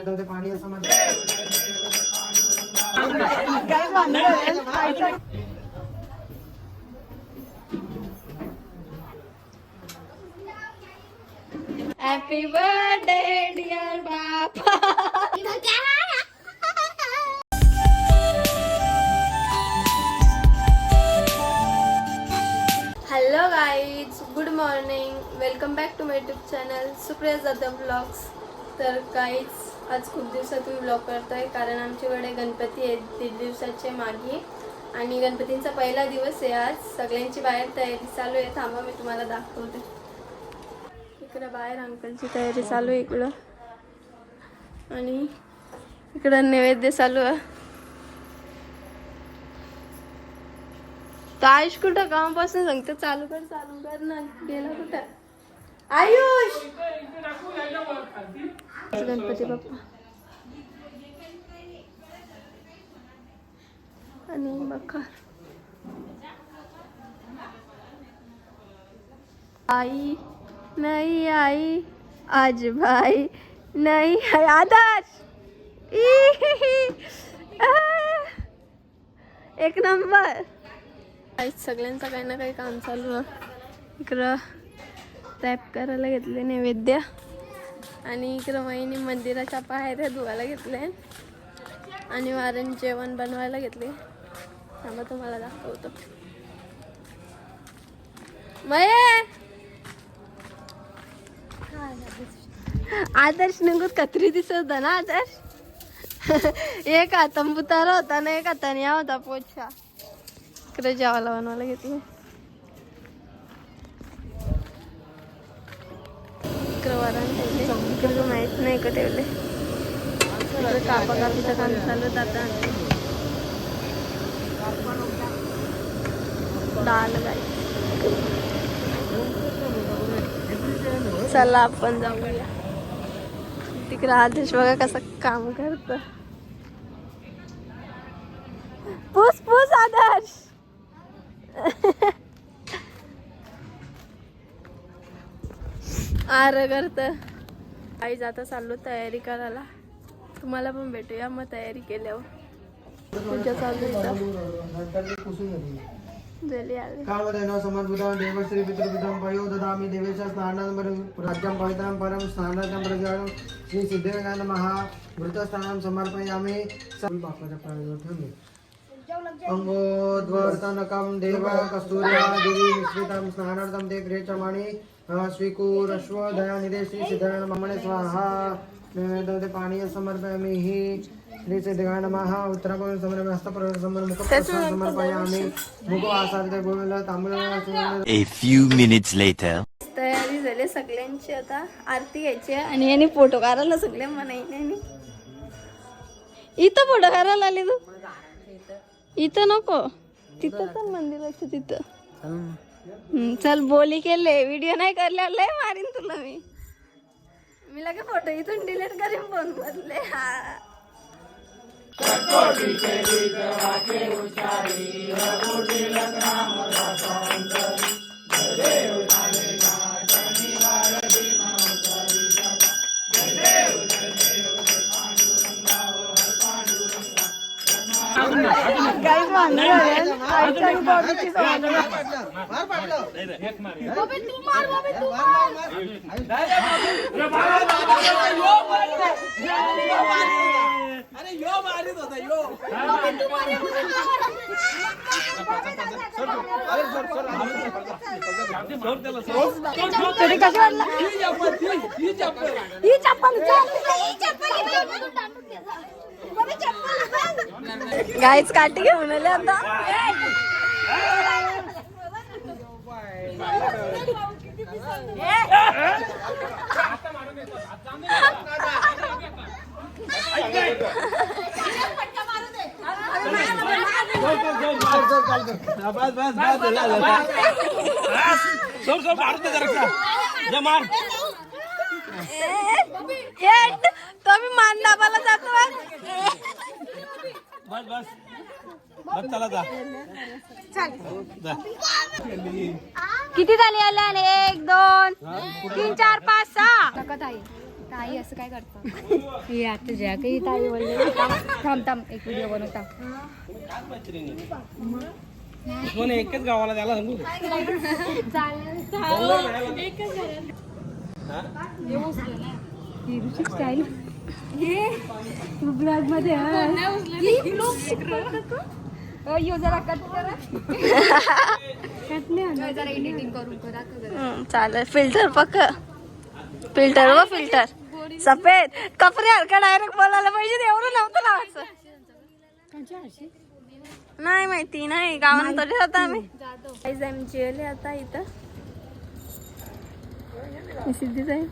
नैवेद्य पाणी असं म्हणतात. Happy birthday dear Bappa. Hello guys, good morning. Welcome back to my YouTube channel Supriya Jadhav blogs. तर गाईज आज खूप दिवसातून ब्लॉग करतोय कारण आमच्याकडे गणपती आहेत 1.5 दिवसाचे मागे आणि गणपतींचा पहिला दिवस आहे आज. सगळ्यांची बाहेर तयारी चालू आहे. थांबा मी तुम्हाला दाखवते. इकडं बाहेर अंकलची तयारी चालू आहे इकडं आणि इकडं नैवेद्य चालू आहे. तर आयुष कुठं कामापासून सांगते चालू कर ना. गेला कुठं आयुष? गणपती बाप्पा आणि बघा आई नहीं आई आज भाई नहीं है. आदर्श एक नंबर. सगळ्यांचं काही ना काही काम चालू आहे. इकडं टॅप करायला घेतले नैवेद्य आणि इकडं वहिनी मंदिराच्या पायऱ्या धुवायला घेतले आणि वारण जेवण बनवायला घेतले. थांबा तुम्हाला दाखवतो. मये आदर्श निघून कत्री दिसत होता ना. आदर्श एक हातान बुतारा होता ना, एक हाताने या होता पोछा. इकडे जेवायला बनवायला घेतलं. इकडं वरण ठेवले. इकडं माहित नाही का ठेवले. इकडे कापा कापीचं काम चालू होतं आता. डाळ गाई. चला आपण जाऊया. तिकडे आदेश बघा कसं काम करत. पूस पूस आदर्श. आर करत आई जाता चाललो तयारी करायला. तुम्हाला पण भेटूया मग तयारी केल्यावर. पूजा चालू कालवदेन समद्भुतं देवश्री पितृपितं पयो ददामि देवेश स्नानं राज्यं पवित्रं परं स्नानं प्रजानं श्री सिद्धेश्वराय नमः. घृतस्नानं समर्पयामि. बापाच्या पायावर ठेवले. अंगोद्वर्तनकं देव कस्तूरिका देवी मिश्रितं स्नानार्थं ते गृहचमानि स्वीकुरश्व दयानिधे श्री सिद्धेश्वराय नमः स्वाहा. नैवेद्य पाणी समर्पयामि. श्री सिद्धेश्वराय नमः. उत्तरापण समर्पयामि. हस्तप्रसाद समर्पयामि. मुखवासार्थ Govind Tambul. A few minutes later. तयारी झाली सगळ्यांची. आता आरती घ्यायची आणि यांनी फोटो काढायला सगळे म्हणायने. इथं फोटो काढायला आले तू? इथं नको, तिथं तर मंदिराचं तिथं. चल बोली केले. व्हिडिओ नाही करले लय मारीन तुला मी लगे फोटो इथून डिलीट करीन फोन मधले. हा गाईच काठी घेऊन आले आता. तुम्ही मान दाबायला जातो. बस बस बस चला जा. किती झाली आल्या? 1 2 3 4 5 6. ताई असं काय करतात हे आता तुझ्या काही ताई बोलले थांब एक व्हिडिओ बनवता एकच गावाला त्याला सांगू स्टाईल ब्लॉग मध्ये जरा कट करा जरा एडिटिंग करून करा चालेल फिल्टर पक्क फिल्टर व फिल्टर सफेद कपडे हलका डायरेक्ट बोलायला पाहिजे एवढं नव्हतं लावायचं नाही माहिती नाही गावाला तरी जातो आम्ही जेवले आता इथं सिद्धीच आहे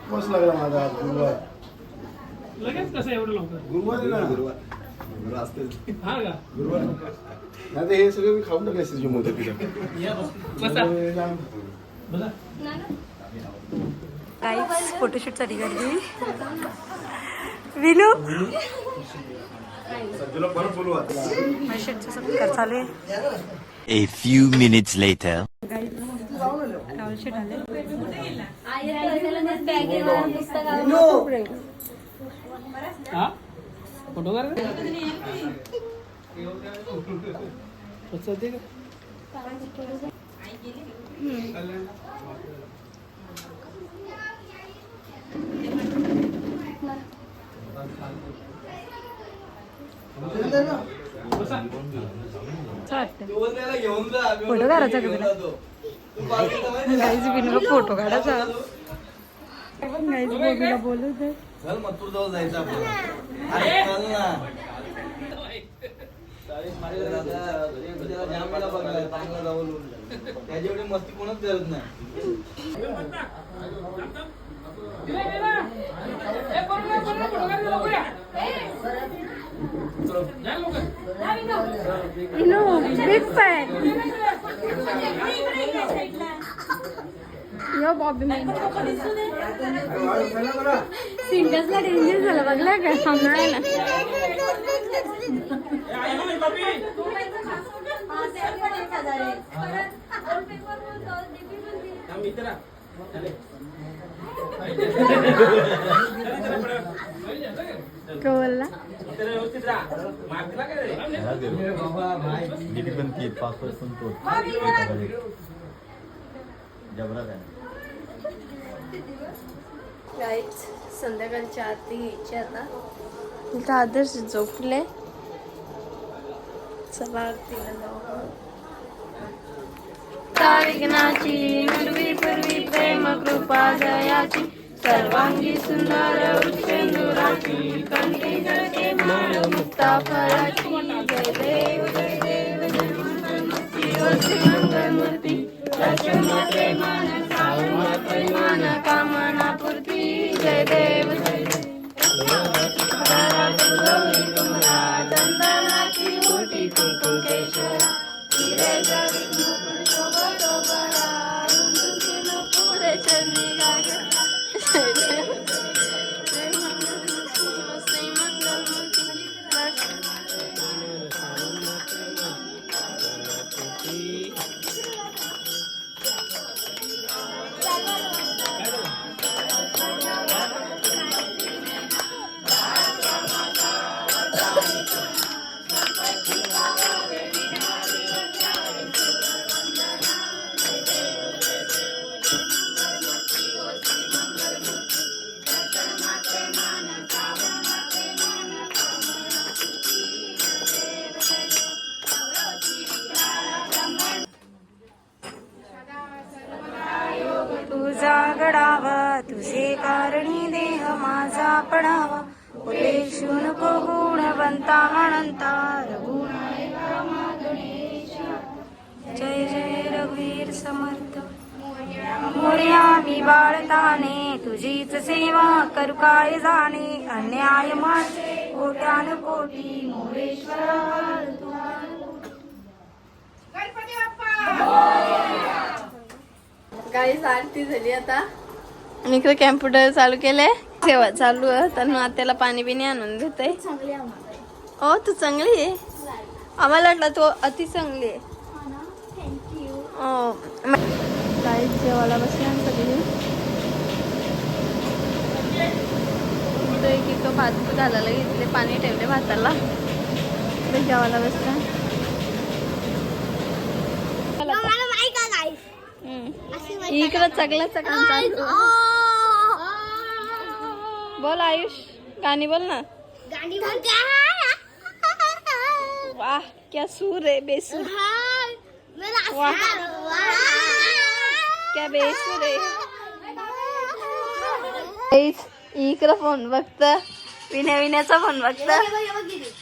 मस्त लागला माझा आज गुरुवार लगेच कसं एवढं लवकर गुरुवार आहे ना गुरुवार असते हा का गुरुवार नाही तर हे सगळं मी खाऊन टाकले असते मोठ्या बसा काहीच फोटोशूट साठी गर्दी विनू शूटचा सत्कार चालू आहे A few minutes later. Rahul शेट आले हा फोटो कर कसं ते फोटो काढायचा गाईज बिनला फोटो काढायचा गाईज बोबीला बोलत आहे चल मथुर जवळ जायचं आपल्याला चल ना त्याची एवढी मस्ती कोणच करत नाही बिग फॅन यो बॉबी सिंगल्सला डेंजर झालं बघला का सांभाळायला बोलला संध्याकाळची आरती घ्यायची आता इथं आदर्श झोपले चला आरतीला जाऊ विघ्नाची पूर्वी प्रेम कृपा जयाची सर्वांगी सुंदर उच्चेंदुराची कंठी जळके माळ मुक्ता फळाची जय देव मंगलमूर्ती रचना प्रेमान सावमा प्रेमान कामना पूर्ती जय देव चंदनाची ओटी कुंकू केशरा हिरे जरी मुकुट शोभा डोबरा पुरे चरणी गागे गडावा तुझे कारणी देह माझा पडावा उलेशू नको गुणवंता अनंता रघुनायका गणेशा जय जय रघुवीर समर्थ मोर्या मी बाळताने तुझीच सेवा करू काय जाणे अन्याय माझे कोट्यान कोटी मोरेश्वरा गणपती बाप्पा गाईस आरती झाली आता आणि इकडे कॅम्प्युटर चालू केलंय सेवा चालू आहे तर नात्याला पाणी बिणी आणून देते. हो तू चांगली आहे. आम्हाला वाटलं तू अति चांगली आहे. गाईस जेवायला बसल्या सगळी. एक भात घालायला घेतले पाणी ठेवले भाताला जेवायला बसला. इकडं चगला चगला बोल आयुष गाणी बोल ना. वाह क्या सूर है बेसूर. वाह क्या बेसूर आहे. इकडं फोन बघत विण्याचा फोन बघत.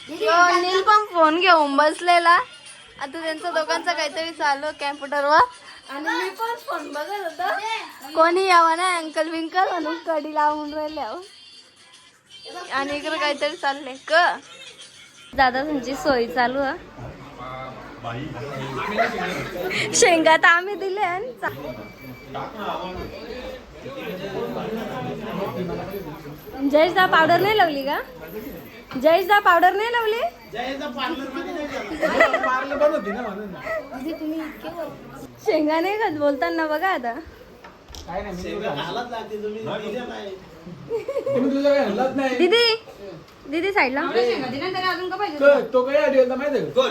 नील पण फोन घेऊन बसलेला. आता त्यांचा दोघांचा काहीतरी चालू कॅम्प्युटरवर आणि मी पण फोन बघत होता. कोणी यावं ना अंकल विंकल म्हणून कडी लावून राहिले आणि इकडे काहीतरी चाललंय क दादा तुमची सोय चालू आहे. शेंगा तर आम्ही दिले जयेशदा पावडर नाही लावली का. जयेशदा पावडर नाही लावली. शेंगा नाही खात बोलताना बघा आता. दीदी दीदी साईडला अजून का पाहिजे तो काय आठवलं माहिती आहे का.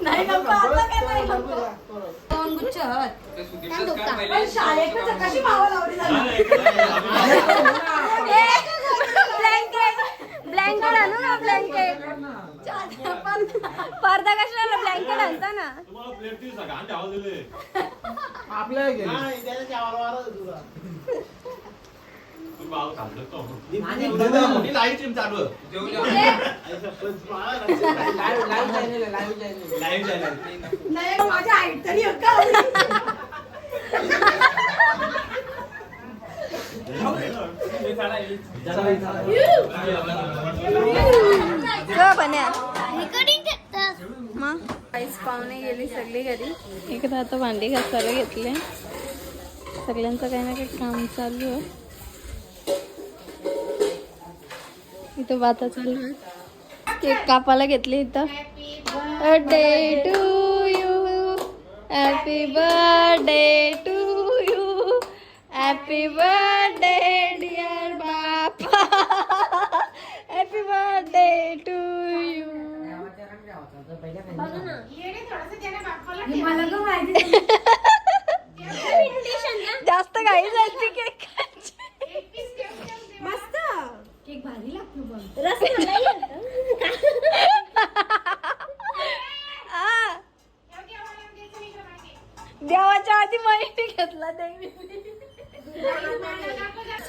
नाही नको आता काय नाही नको. दोन गुच्छ ब्लँकेट आणू ना ब्लँकेट. पडदा कशाला ब्लँकेट आणता ना. आपल्या पाहुणे गेली सगळी घरी. इकडे आता भांडी घासायला घेतले. सगळ्यांचं काही ना काही काम चालू आहे. इथं बाता चालू आहे. केक कापायला घेतली इथं. Birthday to you happy birthday to you happy birthday dear Bappa happy birthday to you. जास्त काही झाली केक मस्त केक भारी लागतो. देवाच्या आधी माहिती घेतला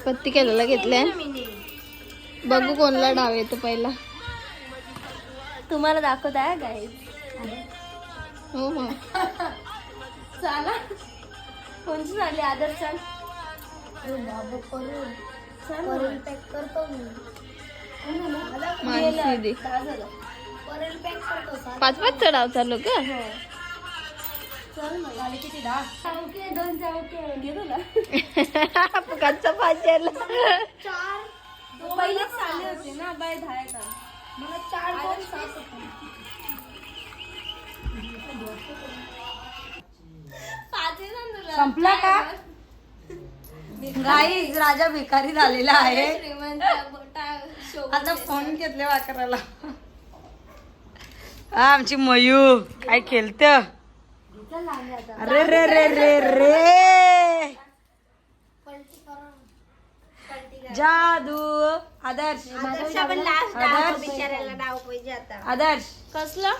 पत्ती केलेला घेतलाय. बघू कोणला डाव येतो पहिला. तुम्हाला दाखवत आहे गाईज. हो मग चला कोणची झाली आदर चल पॅक करतो मी. पाच पाच चढाव चालू का. फुकटचा पाहिजे पहिलेच चालले होते ना बाय धाय का मला 4 संपला का गाईज. राजा भिकारी झालेला आहे. आता फोन घेतले वाकराला. आमची मयू काय खेळत. अरे रे रे रे रे जादू. आदर्श आदर्श कसलं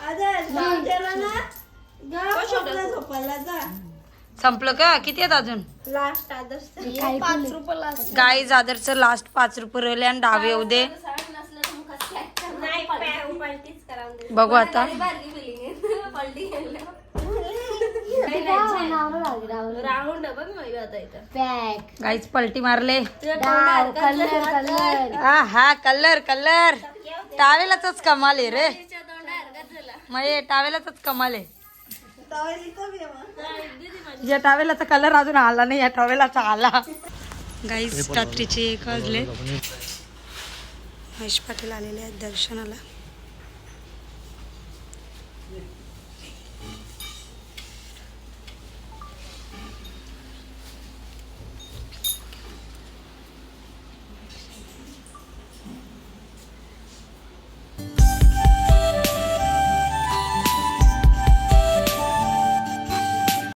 संपलं का. किती आहेत अजून. लास्ट आदर्श 5 रुपये गाईज आदर्श लास्ट 5 रुपये राहिले आणि डाव येऊ दे. बघू आता. राऊंड बघ मग आता इथं गाईज पलटी मारले. कलर हा कलर कलर टावेलाच कमाल आहे रे. म्हणजे टावेलाच कमाल आहे. या टावेलाचा कलर अजून आला नाही, या टावेलाचा आला. गाईस रात्रीचे 1 वाजले. महेश पाटील आलेले आहेत दर्शनाला.